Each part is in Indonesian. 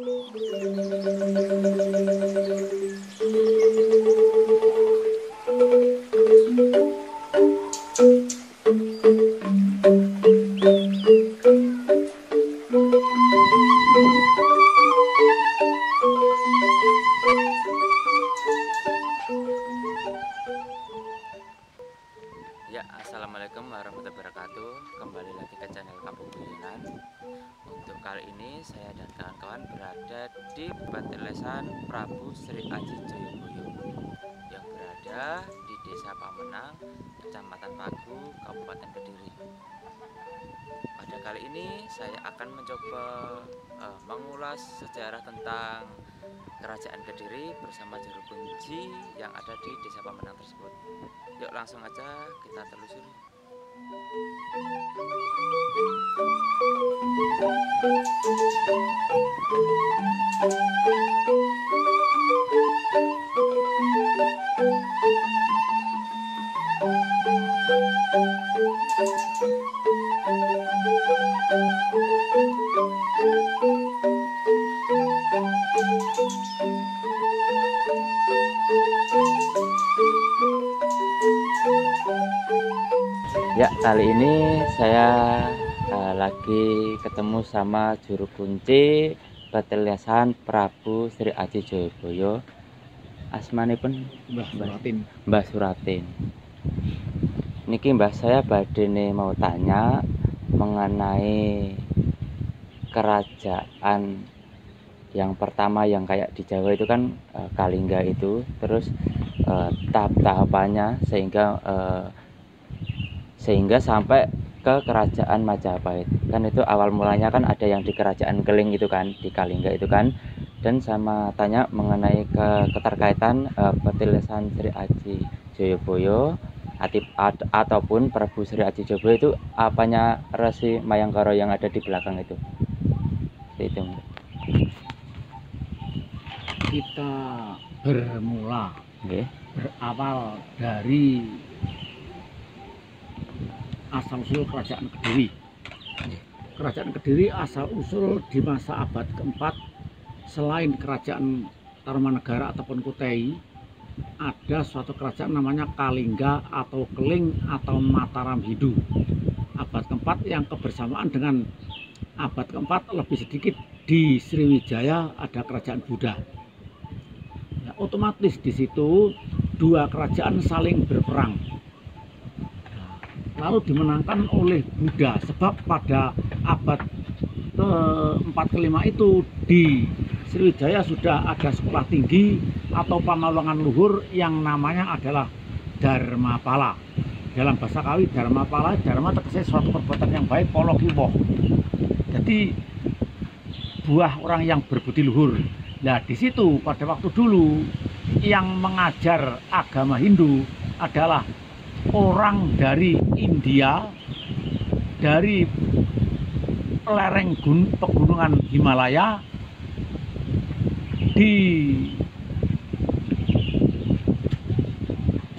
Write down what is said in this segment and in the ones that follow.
Ya, assalamualaikum warahmatullahi wabarakatuh. Kembali lagi ke channel Kampung Guyonan. Untuk kali ini saya dan kawan-kawan berada di Petelesan Prabu Sri Aji Joyoboyo yang berada di Desa Pamenang, Kecamatan Pagu, Kabupaten Kediri. Pada kali ini saya akan mencoba mengulas sejarah tentang Kerajaan Kediri bersama juru kunci yang ada di Desa Pamenang tersebut. Yuk langsung aja kita telusuri. Ya, kali ini saya lagi ketemu sama juru kunci Petelesan Prabu Sri Aji Joyoboyo. Asmanipun Mbah Suratin. Niki mbah saya badene mau tanya mengenai kerajaan yang pertama yang kayak di Jawa itu kan Kalingga itu, terus tahap-tahapannya sehingga sampai ke kerajaan Majapahit. Kan itu awal mulanya kan ada yang di kerajaan Keling itu kan, di Kalingga itu kan. Dan sama tanya mengenai keterkaitan Petelesan Sri Aji Joyoboyo ataupun Prabu Sri Aji Joyoboyo itu apanya Resi Mayangkara yang ada di belakang itu. Itu kita bermula berawal dari asal usul kerajaan Kediri. Kerajaan Kediri asal usul di masa abad keempat, selain kerajaan Tarumanegara ataupun Kutai, ada suatu kerajaan namanya Kalingga atau Keling atau Mataram Hindu. Abad keempat yang kebersamaan dengan abad keempat lebih sedikit di Sriwijaya ada kerajaan Buddha. Ya, otomatis di situ dua kerajaan saling berperang. Lalu dimenangkan oleh Buddha, sebab pada abad ke-4 ke-5 itu di Sriwijaya sudah ada sekolah tinggi atau pamalangan luhur yang namanya adalah Dharmapala. Dalam bahasa Kawi Dharmapala, Dharma tegese suatu perbuatan yang baik, polo kiwoh. Jadi buah orang yang berbudi luhur. Nah, di situ pada waktu dulu yang mengajar agama Hindu adalah orang dari India, dari lereng pegunungan Himalaya, di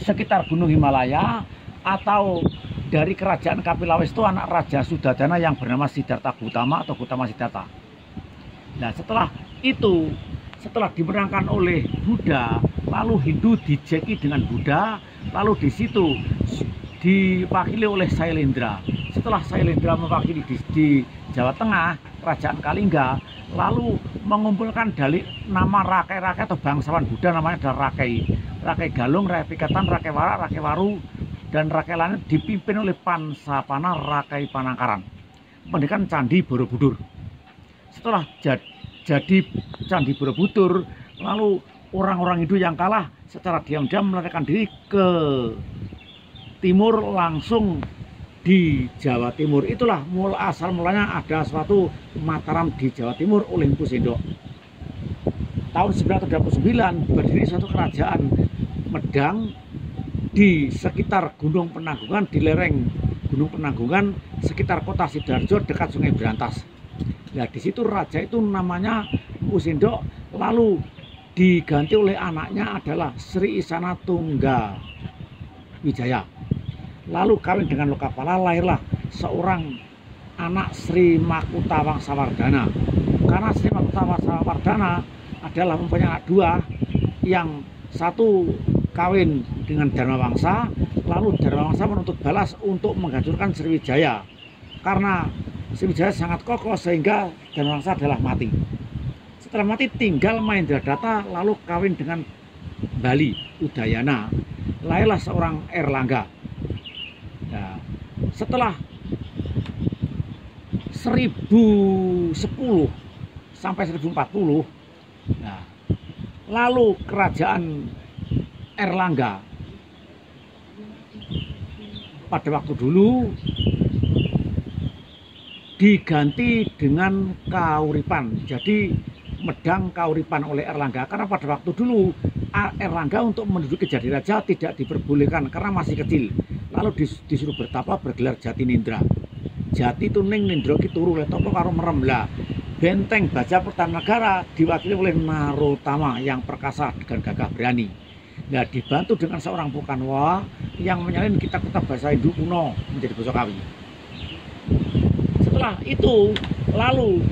sekitar gunung Himalaya, atau dari kerajaan Kapilawes itu anak Raja Sudadana yang bernama Siddhartha Gautama atau Gautama Siddhartha. Nah, setelah itu, setelah dimenangkan oleh Buddha, lalu Hindu dijeki dengan Buddha, lalu di situ diwakili oleh Sailendra. Setelah Sailendra mewakili di Jawa Tengah, kerajaan Kalingga, lalu mengumpulkan dari nama rakai-rakai atau bangsawan Buddha, namanya adalah Rakai. Rakai Galung, Rakai Pikatan, Rakai Warak, Rakai Waru, dan Rakai lainnya dipimpin oleh Pansapana Rakai Panangkaran. Pendirikan Candi Borobudur. Setelah jadi Candi Borobudur, lalu orang-orang Hindu yang kalah secara diam-diam melarikan diri ke timur, langsung di Jawa Timur. Itulah asal mulanya ada suatu Mataram di Jawa Timur oleh Empu Sendok. Tahun 929 berdiri suatu kerajaan Medang di sekitar Gunung Penanggungan, di lereng Gunung Penanggungan sekitar kota Sidoarjo dekat Sungai Berantas. Nah, di situ raja itu namanya Empu Sendok, lalu diganti oleh anaknya adalah Sri Isana Tungga Wijaya. Lalu kawin dengan Lokapala, lahirlah seorang anak Sri Makutawang Sawardana. karena Sri Wardana adalah mempunyai anak dua, yang satu kawin dengan Dharmawangsa, lalu Dharmawangsa menuntut balas untuk menghancurkan Sriwijaya. Karena Sriwijaya sangat kokoh sehingga Dharmawangsa adalah mati. Setelah mati tinggal Mahendradatta lalu kawin dengan Bali Udayana, lahirlah seorang Erlangga. Nah, setelah 1010 sampai 1040, nah, lalu kerajaan Erlangga pada waktu dulu diganti dengan Kauripan. Jadi Medang Kauripan oleh Erlangga, karena pada waktu dulu Erlangga untuk menduduki jadi raja tidak diperbolehkan karena masih kecil. Lalu disuruh bertapa bergelar Jati Nindra. Jati tuning Nindra ki turu le topo karo merem. Lah benteng baja Pertanegara diwakili oleh Narotama yang perkasa dan gagah berani. Nah, dibantu dengan seorang Pukanwa yang menyalin kitab-kitab bahasa Hindu kuno menjadi basa Kawi. Setelah itu lalu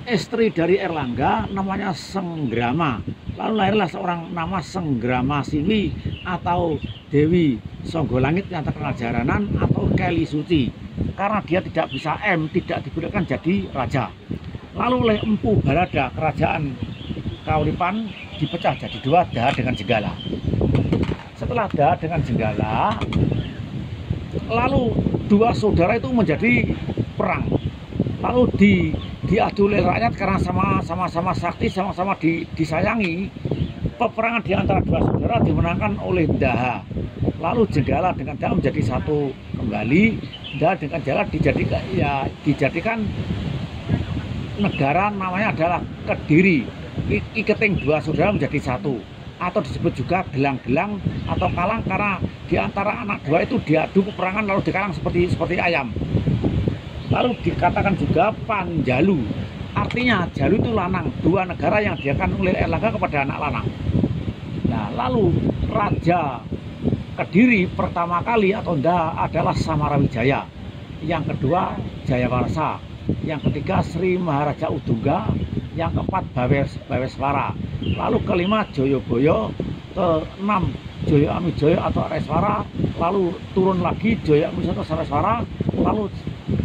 istri dari Erlangga namanya Senggrama. Lalu lahirlah seorang nama Senggrama Siwi atau Dewi Songgolangit yang terkenal jaranan atau Keli Suci. Karena dia tidak bisa tidak dibolehkan jadi raja. Lalu oleh Empu Barada kerajaan Kauripan dipecah jadi dua, Daha dengan Jenggala. Setelah Daha dengan Jenggala, lalu dua saudara itu menjadi perang. Lalu diadu oleh rakyat karena sama-sama sakti, sama-sama disayangi. Peperangan di antara dua saudara dimenangkan oleh Daha. Lalu Jenggala dengan Daha menjadi satu kembali. Daha dengan Jenggala dijadikan negara namanya adalah Kediri. Iketing dua saudara menjadi satu, atau disebut juga gelang-gelang atau kalang, karena di antara anak dua itu diadu peperangan lalu dikalang seperti ayam. Lalu dikatakan juga Panjalu, artinya Jalu itu lanang, dua negara yang diakan oleh Erlangga kepada anak lanang. Nah, lalu Raja Kediri pertama kali atau Daha adalah Samarawijaya, yang kedua Jayawarsa, yang ketiga Sri Maharaja Udungga, yang keempat Baweswara, lalu kelima Joyoboyo, keenam Joyo Amijoyo atau Areswara, lalu turun lagi Joyo Amijoyo atau Sareswara, lalu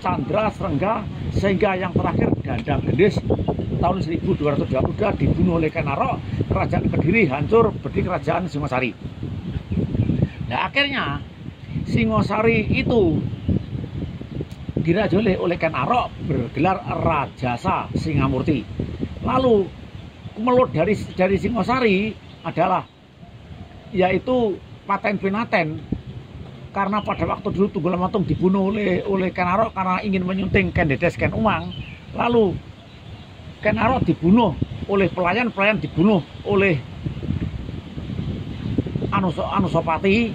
Candra Srengga, sehingga yang terakhir Dandang Gendis tahun 1222 dibunuh oleh Kenaro. Kerajaan Kediri hancur, berdiri kerajaan Singosari. Nah, akhirnya Singosari itu dirajai oleh Kenaro bergelar Rajasa Singamurti. Lalu kemelut dari Singosari adalah yaitu Paten Pinaten, karena pada waktu dulu Tunggul Matung dibunuh oleh Kenaro karena ingin menyunting Ken Dedes Ken Umang. Lalu Kenaro dibunuh oleh pelayan dibunuh oleh Anusapati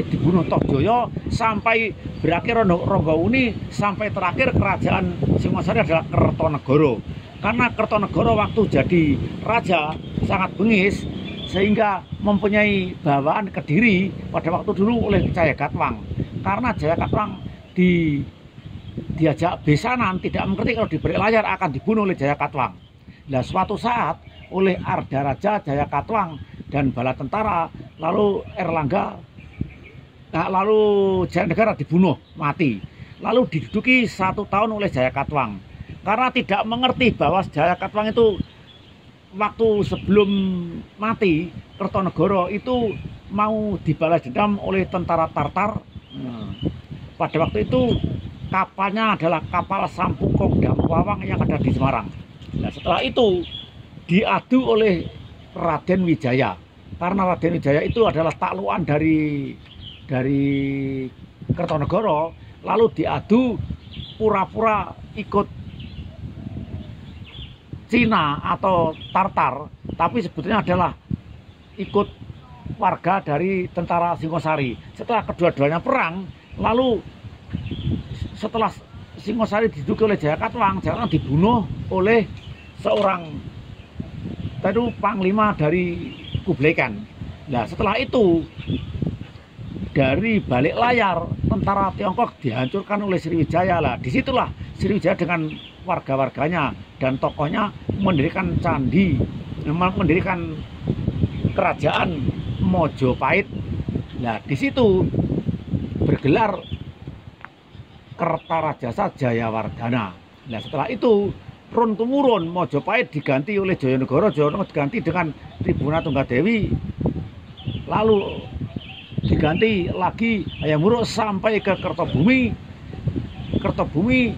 dibunuh Tohjoyo, sampai berakhir Ronggowuni, sampai terakhir kerajaan Singosari adalah Kertonegoro. Karena Kertonegoro waktu jadi raja sangat bengis sehingga mempunyai bawaan Kediri pada waktu dulu oleh Jayagatwang. Karena Jayagatwang diajak besanan, tidak mengerti kalau diberi layar akan dibunuh oleh Jayagatwang. Nah, suatu saat oleh Arda Raja Jayagatwang dan bala tentara, lalu lalu Jayanegara dibunuh mati. Lalu diduduki 1 tahun oleh Jayagatwang. Karena tidak mengerti bahwa Jayagatwang itu waktu sebelum mati, Kertonegoro itu mau dibalas dendam oleh tentara Tartar. Pada waktu itu kapalnya adalah kapal Sampukong Dampawang yang ada di Semarang. Nah, setelah itu diadu oleh Raden Wijaya, karena Raden Wijaya itu adalah taklukan dari Kertonegoro. Lalu diadu pura-pura ikut Cina atau Tartar, tapi sebetulnya adalah ikut warga dari tentara Singosari. Setelah kedua-duanya perang, lalu setelah Singosari diduduki oleh Jayagatwang, Jayagatwang dibunuh oleh seorang panglima dari Kublai Khan. Nah, setelah itu dari balik layar tentara Tiongkok dihancurkan oleh Sriwijaya. Lah, disitulah Sriwijaya dengan warga-warganya dan tokohnya mendirikan candi, mendirikan kerajaan Mojopahit. Nah, di situ bergelar Kertarajasa Jayawardhana. Nah, setelah itu turun temurun Mojopahit diganti oleh Jayanegara, Jayanegara diganti dengan Tribunatunggadewi, lalu diganti lagi Hayam Wuruk sampai ke Kertobumi. Kertobumi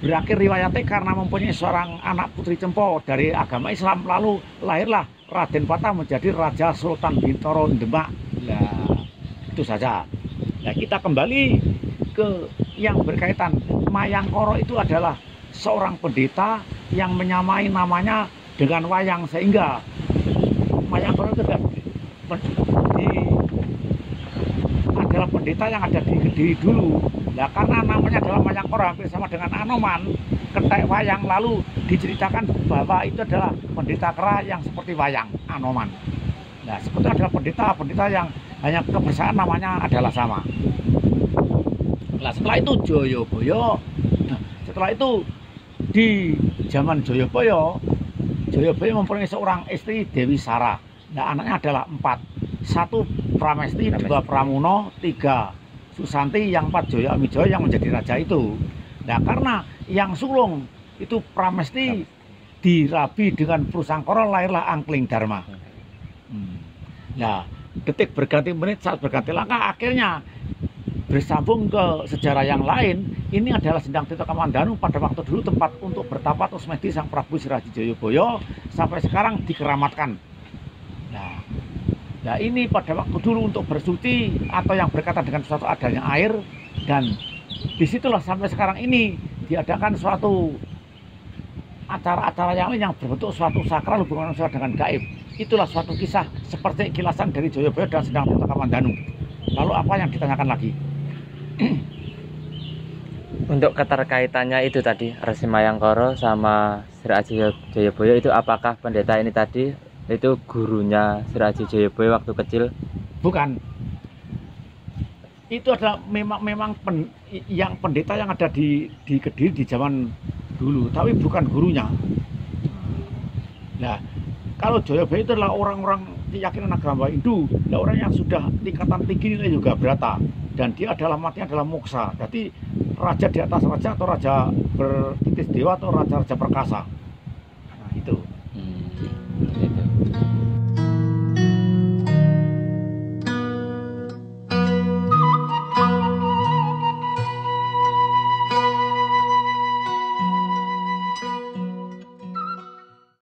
berakhir riwayatnya karena mempunyai seorang anak putri Cempo dari agama Islam, lalu lahirlah Raden Patah menjadi Raja Sultan Bintoro Demak. Nah, itu saja. Nah, kita kembali ke yang berkaitan. Mayangkara itu adalah seorang pendeta yang menyamai namanya dengan wayang, sehingga Mayangkara itu adalah pendeta yang ada di Kediri dulu. Nah, karena namanya adalah Mayangkara hampir sama dengan Anoman, ketek wayang, lalu diceritakan bahwa itu adalah pendeta kera yang seperti wayang Anoman. Nah, sebetulnya adalah pendeta yang hanya kebersamaan namanya adalah sama. Nah, setelah itu Jayabaya. Nah, setelah itu di zaman Jayabaya mempunyai seorang istri Dewi Sara. Nah, anaknya adalah 4. 1 Pramesti, 2 Pramuno, 3 Susanti, yang 4 Jaya Amijaya yang menjadi raja itu. Nah, karena yang sulung itu Pramesti dirabi dengan Prusangkara, lahirlah Angkling Dharma. Nah, detik berganti menit, saat berganti langkah, akhirnya bersambung ke sejarah yang lain. Ini adalah Sendang Tirta Kamandanu, pada waktu dulu tempat untuk bertapa atau semedi Sang Prabu Siraji Jayabaya, sampai sekarang dikeramatkan. Nah, ini pada waktu dulu untuk bersuci atau yang berkaitan dengan suatu adanya air, dan disitulah sampai sekarang ini diadakan suatu acara-acara yang lain yang berbentuk suatu sakral hubungan manusia dengan gaib. Itulah suatu kisah seperti kilasan dari Jayabaya dan Sendang Tirta Kamandanu. Lalu apa yang ditanyakan lagi? Untuk keterkaitannya itu tadi, Resi Mayangkara sama Siraji Jayabaya itu, apakah pendeta ini tadi itu gurunya Siraji Jayabaya waktu kecil? Bukan. Itu adalah memang yang pendeta yang ada di Kediri di zaman dulu, tapi bukan gurunya. Nah, kalau Jayabaya itu adalah orang-orang keyakinan agama Hindu, orang yang sudah tingkatan tinggi nilai juga berata, dan dia adalah matinya adalah moksa. Jadi raja di atas raja, atau raja bertitis dewa, atau raja-raja perkasa.